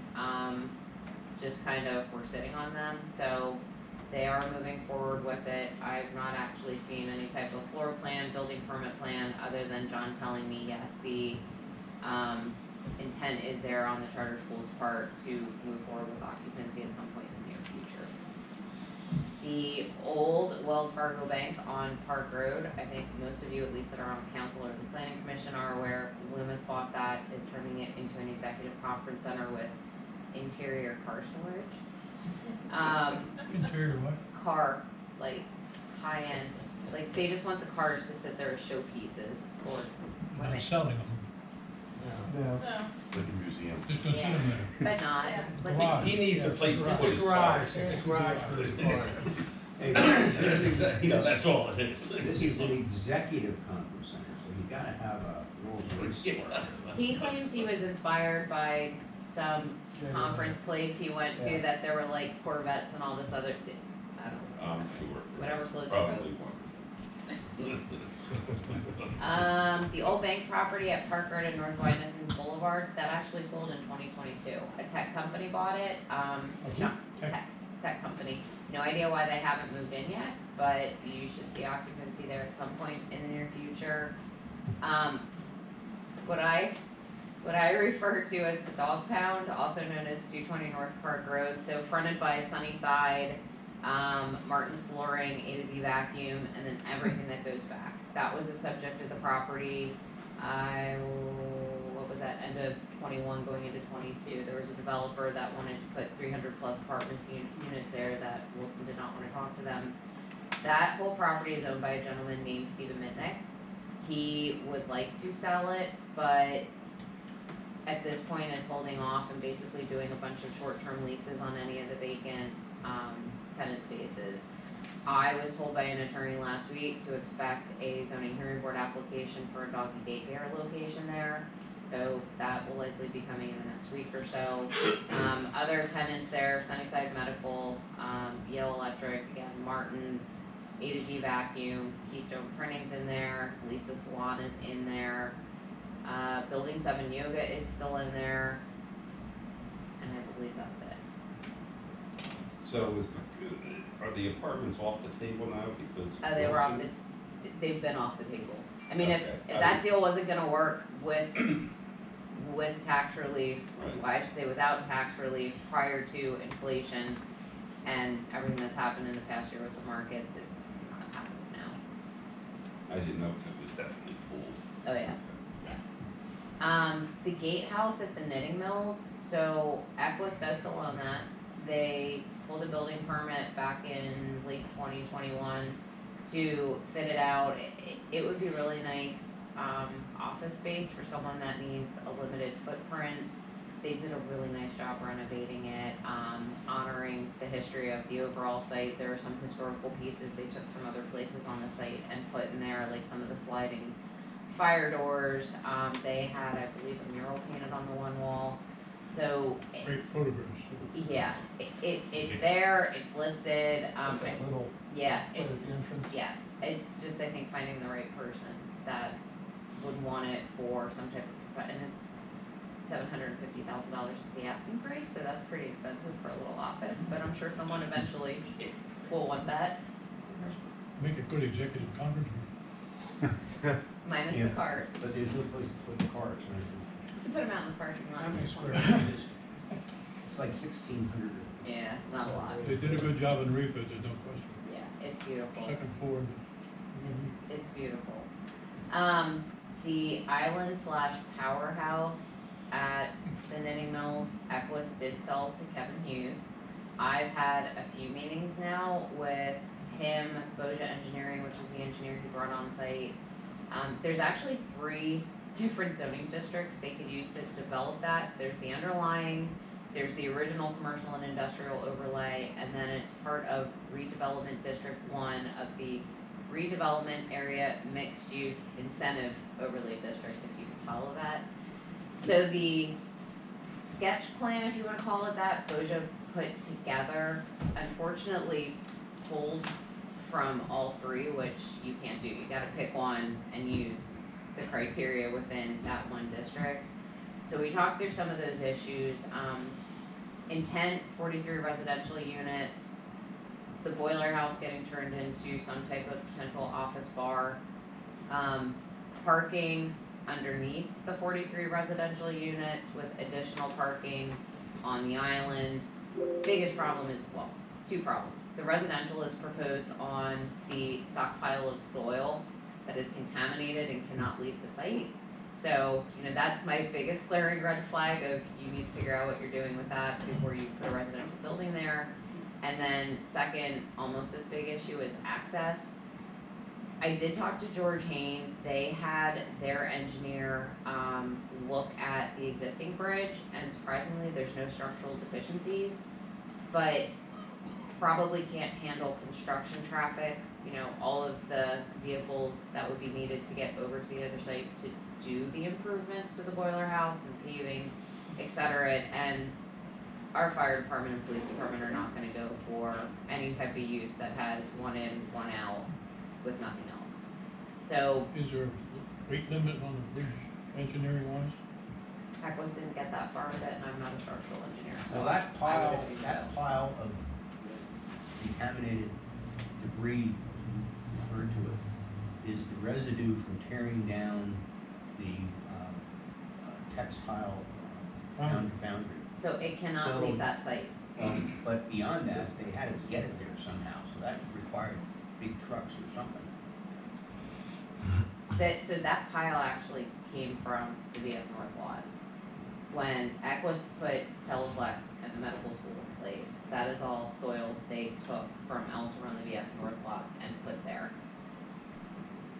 just kind of were sitting on them, so they are moving forward with it. I've not actually seen any type of floor plan, building permit plan, other than John telling me, yes, the, intent is there on the charter school's part to move forward with occupancy at some point in the near future. The old Wells Fargo Bank on Park Road, I think most of you, at least that are on council or the planning commission, are aware, Loomis bought that, is turning it into an executive conference center with interior car storage. Interior what? Car, like, high-end, like, they just want the cars to sit there as showpieces, or when Not they, selling them, No. like a museum? just gonna sit them there. but not, like, Garage. He needs a place to put his car. Garage, it's a garage for his car. Hey, That's exactly, that's all it is. This is an executive conference center, so you gotta have a Rolls Royce store. he claims he was inspired by some conference place he went to, Yeah. that there were like Corvettes and all this other, I don't know. I'm sure. Whatever floats your boat. Probably one. The old bank property at Park Road and North Wyomissing Boulevard, that actually sold in 2022. A tech company bought it, tech company. No idea why they haven't moved in yet, but you should see occupancy there at some point in the near future. What I refer to as the dog pound, also known as 220 North Park Road, so fronted by Sunnyside, Martin's Flooring, A to Z Vacuum, and then everything that goes back. That was the subject of the property, what was that, end of 21 going into 22. There was a developer that wanted to put 300 plus apartments units there that Wilson did not want to talk to them. That whole property is owned by a gentleman named Stephen Mitnick. He would like to sell it, but at this point is holding off and basically doing a bunch of short-term leases on any of the vacant tenant spaces. I was told by an attorney last week to expect a zoning hearing board application for a doggy daycare location there. So that will likely be coming in the next week or so. Other tenants there, Sunnyside Medical, Yale Electric, again, Martin's, A to Z Vacuum, Keystone Printing's in there, Lisa Salon is in there. Building 7 Yoga is still in there, and I believe that's it. So are the apartments off the table now because? They were off Wilson- they've been off the table. I mean, if Okay. that deal wasn't gonna work with tax relief, Right. well, I should say without tax relief prior to inflation and everything that's happened in the past year with the markets, it's not happening now. I didn't know if it was definitely pulled. Oh, yeah. The gatehouse at the knitting mills, so Equus does still own that. They pulled a building permit back in late 2021 to fit it out. It would be really nice, office space for someone that needs a limited footprint. they did a really nice job renovating it, honoring the history of the overall site. There are some historical pieces they took from other places on the site and put in there, like some of the sliding fire doors. They had, I believe, a mural painted on the one wall. So, Great photographs. yeah, it's there, it's listed, Is that little yeah, right it's, at the entrance? yes, it's just, I think, finding the right person that would want it for some type of, and it's $750,000 is the asking price, so that's pretty expensive for a little office, but I'm sure someone eventually will want that, Make a good executive conference. minus Yeah. the cars. But there's no place to put the cars, right? You can put them out in the parking lot. How many if you square want. feet is it? It's like 1,600. Yeah, not a lot, They did a good job in refit, there's no question. yeah, it's beautiful. Second floor. It's beautiful. The island / powerhouse at the Knitting Mills, Equus did sell to Kevin Hughes. I've had a few meetings now with him, Boja Engineering, which is the engineer he brought on site. There's actually 3 different zoning districts they could use to develop that. There's the underlying, there's the original commercial and industrial overlay, and then it's part of redevelopment district 1 of the redevelopment area mixed use incentive overlay district, if you can follow that. So the sketch plan, if you wanna call it that, Boja put together, unfortunately pulled from all 3, which you can't do. You gotta pick one and use the criteria within that one district. So we talked through some of those issues. Intent, 43 residential units, the boiler house getting turned into some type of potential office bar, parking underneath the 43 residential units with additional parking on the island. Biggest problem is, well, 2 problems. The residential is proposed on the stockpile of soil that is contaminated and cannot leave the site. So, that's my biggest glaring red flag of you need to figure out what you're doing with that before you put a residential building there. And then second, almost as big issue is access. I did talk to George Haynes. They had their engineer look at the existing bridge, and surprisingly, there's no structural deficiencies, but probably can't handle construction traffic, all of the vehicles that would be needed to get over to the other site to do the improvements to the boiler house and paving, et cetera, and our fire department and police department are not gonna go for any type of use that has one in, one out with nothing else. So, Is there a weight limit on the bridge engineering wise? Equus didn't get that far with it, and I'm not a structural engineer, so So that I pile, would assume that so. pile of contaminated debris, referred to it, is the residue from tearing down the textile foundry. So it cannot So- leave that site. But beyond that, they had to get it there somehow, so that required big trucks or something. So that pile actually came from the VF North lot. When Equus put Teleflex and the medical school in place, that is all soil they took from elsewhere on the VF North lot and put there.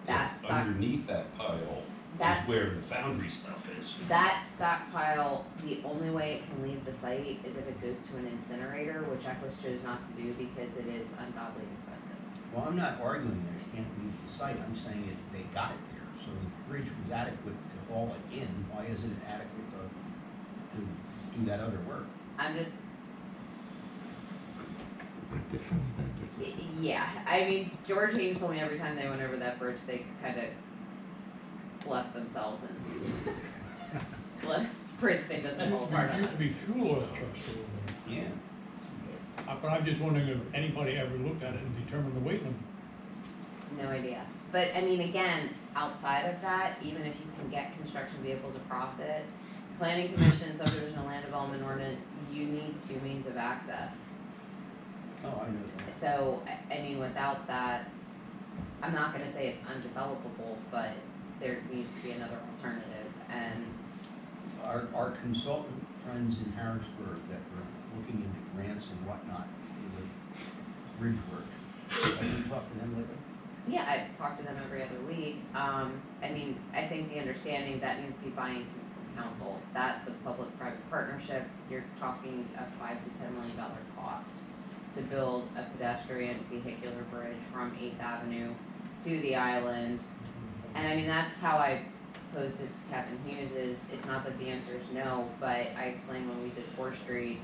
That's stock, Underneath that pile That's- is where the foundry stuff is. that stockpile, the only way it can leave the site is if it goes to an incinerator, which Equus chose not to do because it is ungodly expensive. Well, I'm not arguing that it can't leave the site, I'm saying they got it there, so the bridge was adequate to haul it in, why isn't it adequate to do that other work? I'm just, Different standards. yeah, I mean, George Haynes told me every time they went over that bridge, they kind of blessed themselves and let's pray the thing doesn't fall apart There on used to us. be fuel oil trucks over there. Yeah. But I'm just wondering if anybody ever looked at it and determined the weight limit. No idea. But I mean, again, outside of that, even if you can get construction vehicles across it, planning commission, subdivision and land development ordinance, you need 2 means of access. Oh, I know that. So, I mean, without that, I'm not gonna say it's undevelopable, but there needs to be another alternative, and Our consultant friends in Harrisburg that were looking into grants and whatnot for the bridge work, have you talked to them lately? yeah, I talk to them every other week. I mean, I think the understanding that needs to be buy-in council. That's a public-private partnership. You're talking a $5 to $10 million cost to build a pedestrian vehicular bridge from 8th Avenue to the island. And I mean, that's how I posed it to Kevin Hughes is, it's not that the answer is no, but I explained when we did 4th Street,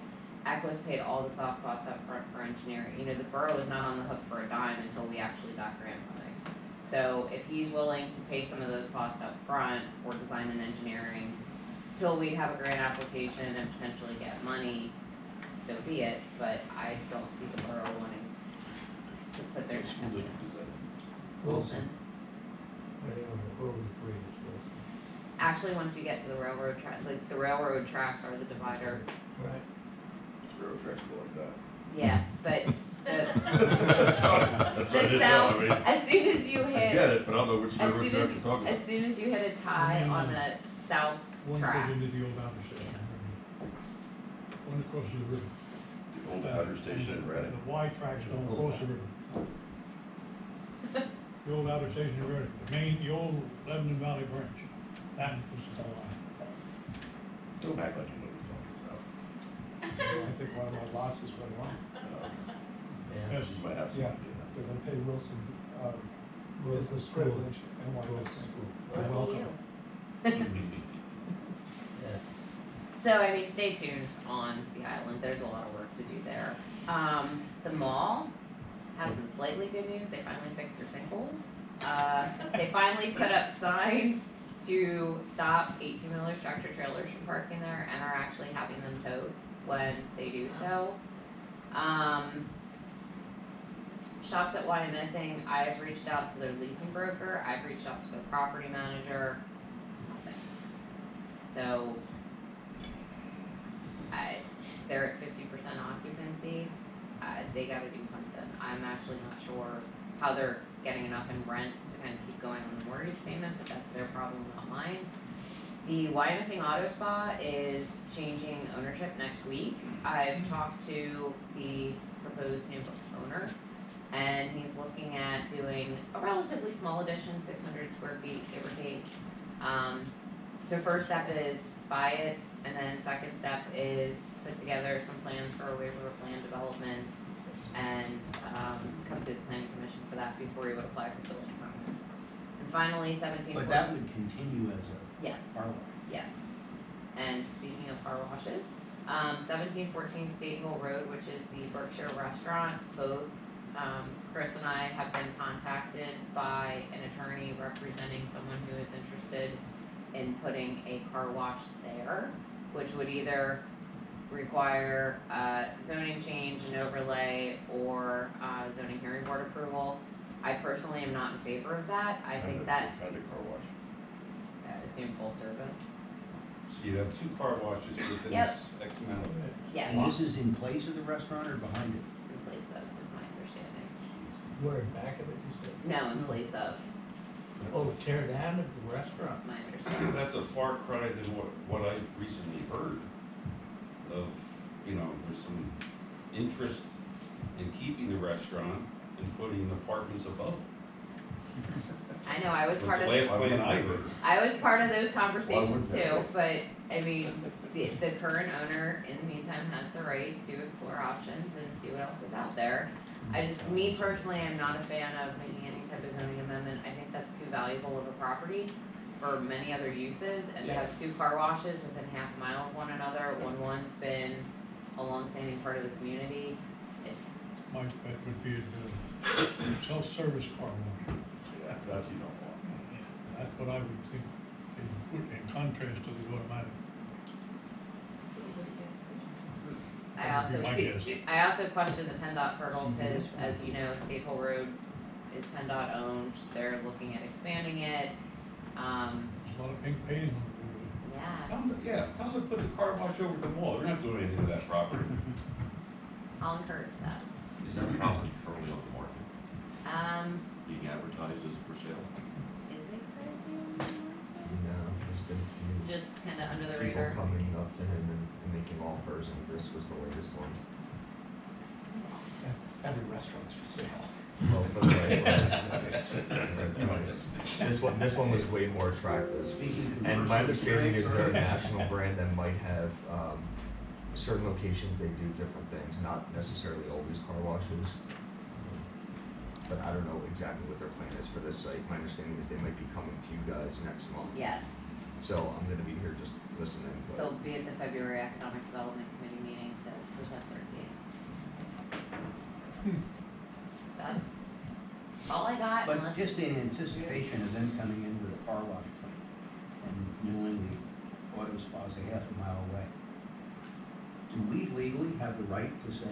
Equus paid all the soft costs up front for engineering. You know, the borough was not on the hook for a dime until we actually got grant funding. So if he's willing to pay some of those costs up front for design and engineering, till we have a grant application and potentially get money, so be it, but I don't see the borough wanting to put their. Wilson. Actually, once you get to the railroad track, like the railroad tracks are the divider. Right. Railroad tracks go like that. Yeah, but That's what I the didn't know, south, I mean, as soon as you I hit, get it, but I don't know which as railroad soon tracks as, you're talking as about. soon as you hit a tie on the south One track. goes into the old outer station. One across the river. The old outer station in Reading. The Y tracks going across the river. The old outer station in Reading, the old Lebanon Valley branch, that was the line. Don't act like you know what you're talking about. I think one of my lots is right along. Yes. You might have some Yeah. idea. Because I pay Wilson, business privilege and one Wilson. You're Lucky welcome. you. So, I mean, stay tuned on the island, there's a lot of work to do there. The mall has some slightly good news, they finally fixed their sinkholes. They finally put up signs to stop 18-wheelers, tractor trailers from parking there and are actually having them towed when they do so. Shops at Y Missing, I've reached out to their leasing broker, I've reached out to their property manager, nothing. So, they're at 50% occupancy, they gotta do something. I'm actually not sure how they're getting enough in rent to kind of keep going on the mortgage payment, but that's their problem, not mine. The Y Missing Auto Spa is changing ownership next week. I've talked to the proposed new owner, and he's looking at doing a relatively small addition, 600 square feet, give or take. So first step is buy it, and then second step is put together some plans for a waiver of land development and come through the planning commission for that before you would apply for building permits. And finally, 17. But that would continue as a Yes. car wash. Yes. And speaking of car washes, 1714 State Hill Road, which is the Berkshire restaurant, both Chris and I have been contacted by an attorney representing someone who is interested in putting a car wash there, which would either require zoning change and overlay or zoning hearing board approval. I personally am not in favor of that. I think that, Kind of car wash. I assume full service. So you'd have 2 car washes within Yep. this X amount of. Yes, And this is in place of the restaurant or behind it? in place of, is my understanding. Where, back of it, you said? No, in place of, Oh, tear down the restaurant. that's my understanding. That's a far cry than what I recently heard of, you know, there's some interest in keeping the restaurant and putting apartments above. I know, I was Was part the of, last plan I heard. I was part of those conversations that too, but I mean, the current owner in the meantime has the right to explore options and see what else is out there. I just, me personally, I'm not a fan of making any type of zoning amendment, I think that's too valuable of a property for many other uses, and to have 2 car washes within half a mile of one another, when one's been a long-standing part of the community, My bet would be the self-service car wash. Yeah, that's you don't want. That's what I would think, in contrast to the automatic. My guess. I also question the PennDOT hurdle, because as you know, State Hill Road is PennDOT owned, they're looking at expanding it, There's a lot of pink painting on the road. yeah, Tell them to put the car wash over at the mall, they're not doing anything to that property. I'll encourage that. Is that property currently on the market, being advertised as for sale? Is it currently on the market? No, there's been a few Just kinda under the people radar. coming up to him and making offers, and this was the latest one. Every restaurant's for sale. Well, for the right price. This one was way more attractive. Speaking And my commercially, understanding is they're a right? national brand that might have, certain locations they do different things, not necessarily always car washes. But I don't know exactly what their plan is for this site. My understanding is they might be coming to you guys next month. Yes, So I'm gonna be here just listening, but. they'll be at the February Economic Development Committee meeting to present their case. That's all I got But unless. just in anticipation of them coming in with a car wash plan and knowing the auto spa's a half a mile away, do we legally have the right to say,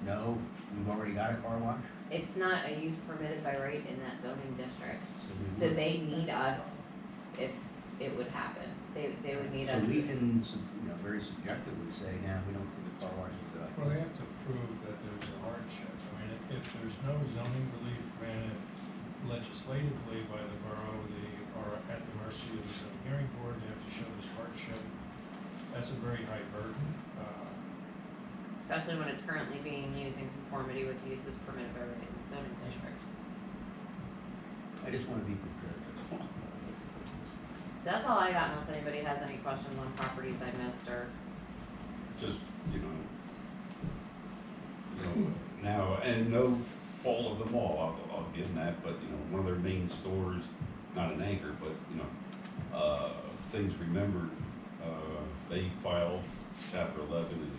no, we've already got a car wash? It's not a use permitted by right in that zoning district, we so would- they need us if it would happen. They would need So us. we can, very subjectively say, now, we don't think the car wash is a good Well, they idea. have to prove that there's a hardship. I mean, if there's no zoning relief granted legislatively by the borough, they are at the mercy of the zoning hearing board, they have to show this hardship. That's a very high burden. Especially when it's currently being used in conformity with uses permitted by right in the zoning district. I just wanna be prepared, that's all. So that's all I got unless anybody has any questions on properties I missed or. Just, now, and no fault of them all, I'll give them that, but, one of their main stores, not an anchor, but, things remembered, they filed chapter 11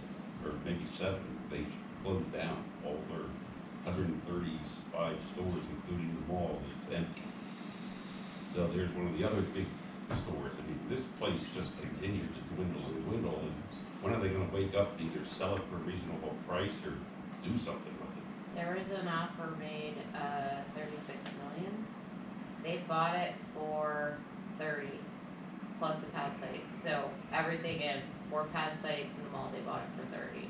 or maybe 7, they closed down all their 135 stores, including the mall, is empty. So there's one of the other big stores, I mean, this place just continues to dwindle and dwindle, and when are they gonna wake up and either sell it for a reasonable price or do something with it? There was an offer made, 36 million. They bought it for 30, plus the pad sites, so everything in 4 pad sites in the mall, they bought it for 30.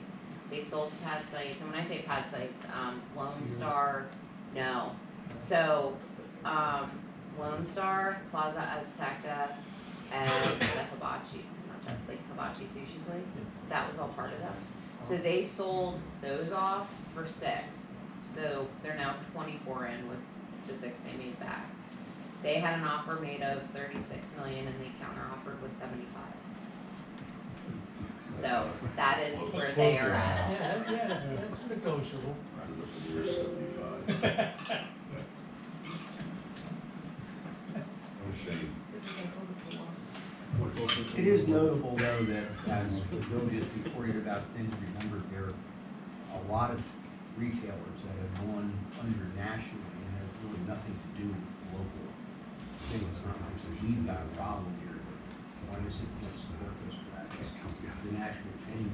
They sold the pad sites, and when I say pad sites, Lone Sears. Star, no. So, Lone Star, Plaza Azteca, and the Hibachi, not that, like Hibachi sushi place, that was all part of them. So they sold those off for 6, so they're now 24 in with the 6 they made back. They had an offer made of 36 million and they counter offered with 75. So that is where they are at. Yeah, that's negotiable. You're 75. Oh, shame. It is notable, though, that as Bill just reported about things remembered, there are a lot of retailers that have gone under nationally and have really nothing to do with local things. We've got a problem here. Why does it support us for that? The national chain.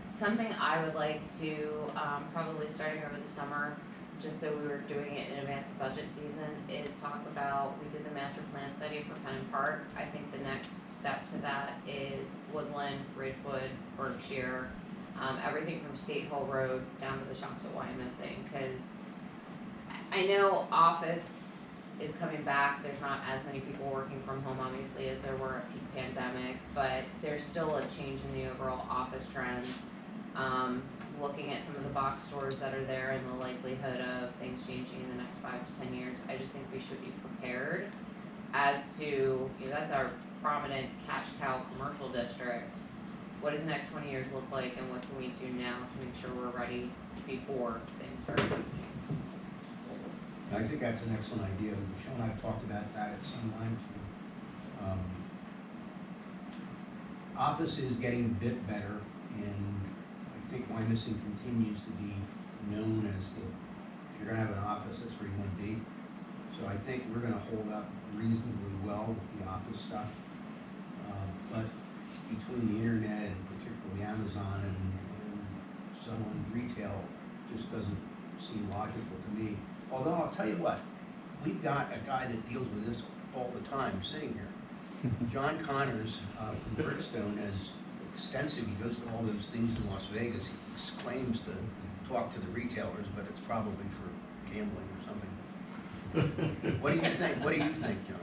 Something I would like to, probably starting over the summer, just so we were doing it in advance of budget season, is talk about, we did the master plan study for Penn Park. I think the next step to that is Woodland, Ridgewood, Berkshire, everything from State Hill Road down to the shops at Wyomissing, cause I know office is coming back, there's not as many people working from home obviously as there were at peak pandemic, but there's still a change in the overall office trends. Looking at some of the box stores that are there and the likelihood of things changing in the next 5 to 10 years, I just think we should be prepared as to, that's our prominent cash cow commercial district. What does the next 20 years look like and what can we do now to make sure we're ready before things start changing? I think that's an excellent idea. Michelle and I have talked about that at some length. Office is getting a bit better, and I think Wyomissing continues to be known as if you're gonna have an office, that's where you wanna be. So I think we're gonna hold up reasonably well with the office stuff. But between the internet and particularly Amazon and so on, retail just doesn't seem logical to me. Although I'll tell you what, we've got a guy that deals with this all the time sitting here. John Connors from Brickstone has extensive, he goes to all those things in Las Vegas. He claims to talk to the retailers, but it's probably for gambling or something. What do you think, John?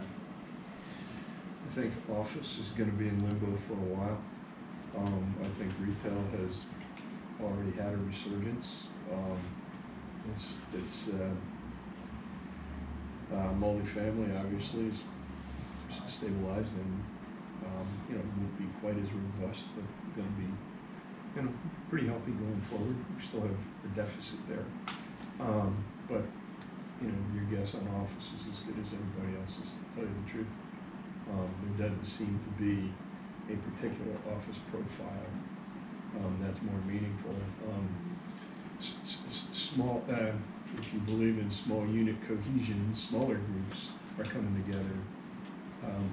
I think office is gonna be in limbo for a while. I think retail has already had a resurgence. It's multifamily, obviously, is stabilized and, you know, won't be quite as robust, but gonna be, you know, pretty healthy going forward. We still have a deficit there. But, you know, your guess on office is as good as anybody else's, to tell you the truth. There doesn't seem to be a particular office profile that's more meaningful. Small, if you believe in small unit cohesion, smaller groups are coming together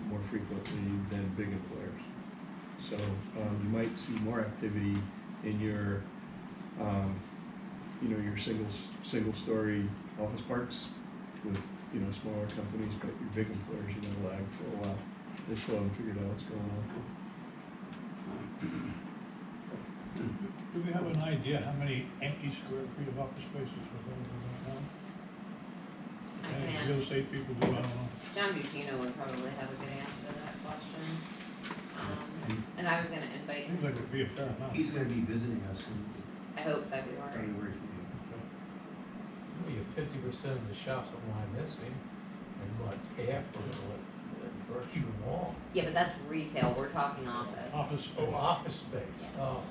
more frequently than big employers. So you might see more activity in your, you know, your single-story office parks with, you know, smaller companies, but your big employers are gonna lag for a while. They still haven't figured out what's going on. Do we have an idea how many empty square feet of office spaces we're going to right now? I Any can real ask, estate people do, I don't know. John Butino would probably have a good answer to that question. And I was gonna invite Seems like him, it'd be a fair amount. He's gonna be visiting us in I hope February. February. You have 50% of the shops on Wyomissing, and what, half are at Berkshire Mall. Yeah, but that's retail, we're talking office. Office space. Oh, office space, Yes. oh.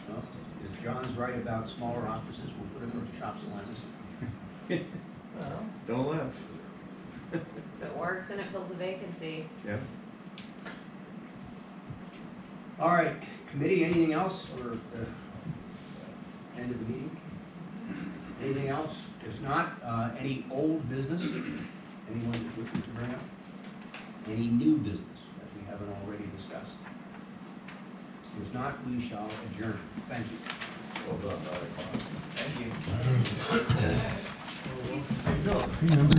Well, if John's right about smaller offices, we'll put him in the shops alliance. Well, Don't laugh. If it works and it fills a vacancy, Yeah. All right, committee, anything else for the end of the meeting? Anything else? If not, any old business? Anyone that wishes to bring up? Any new business that we haven't already discussed? If not, we shall adjourn. Thank you. Well done, 9 o'clock. thank you. Hey,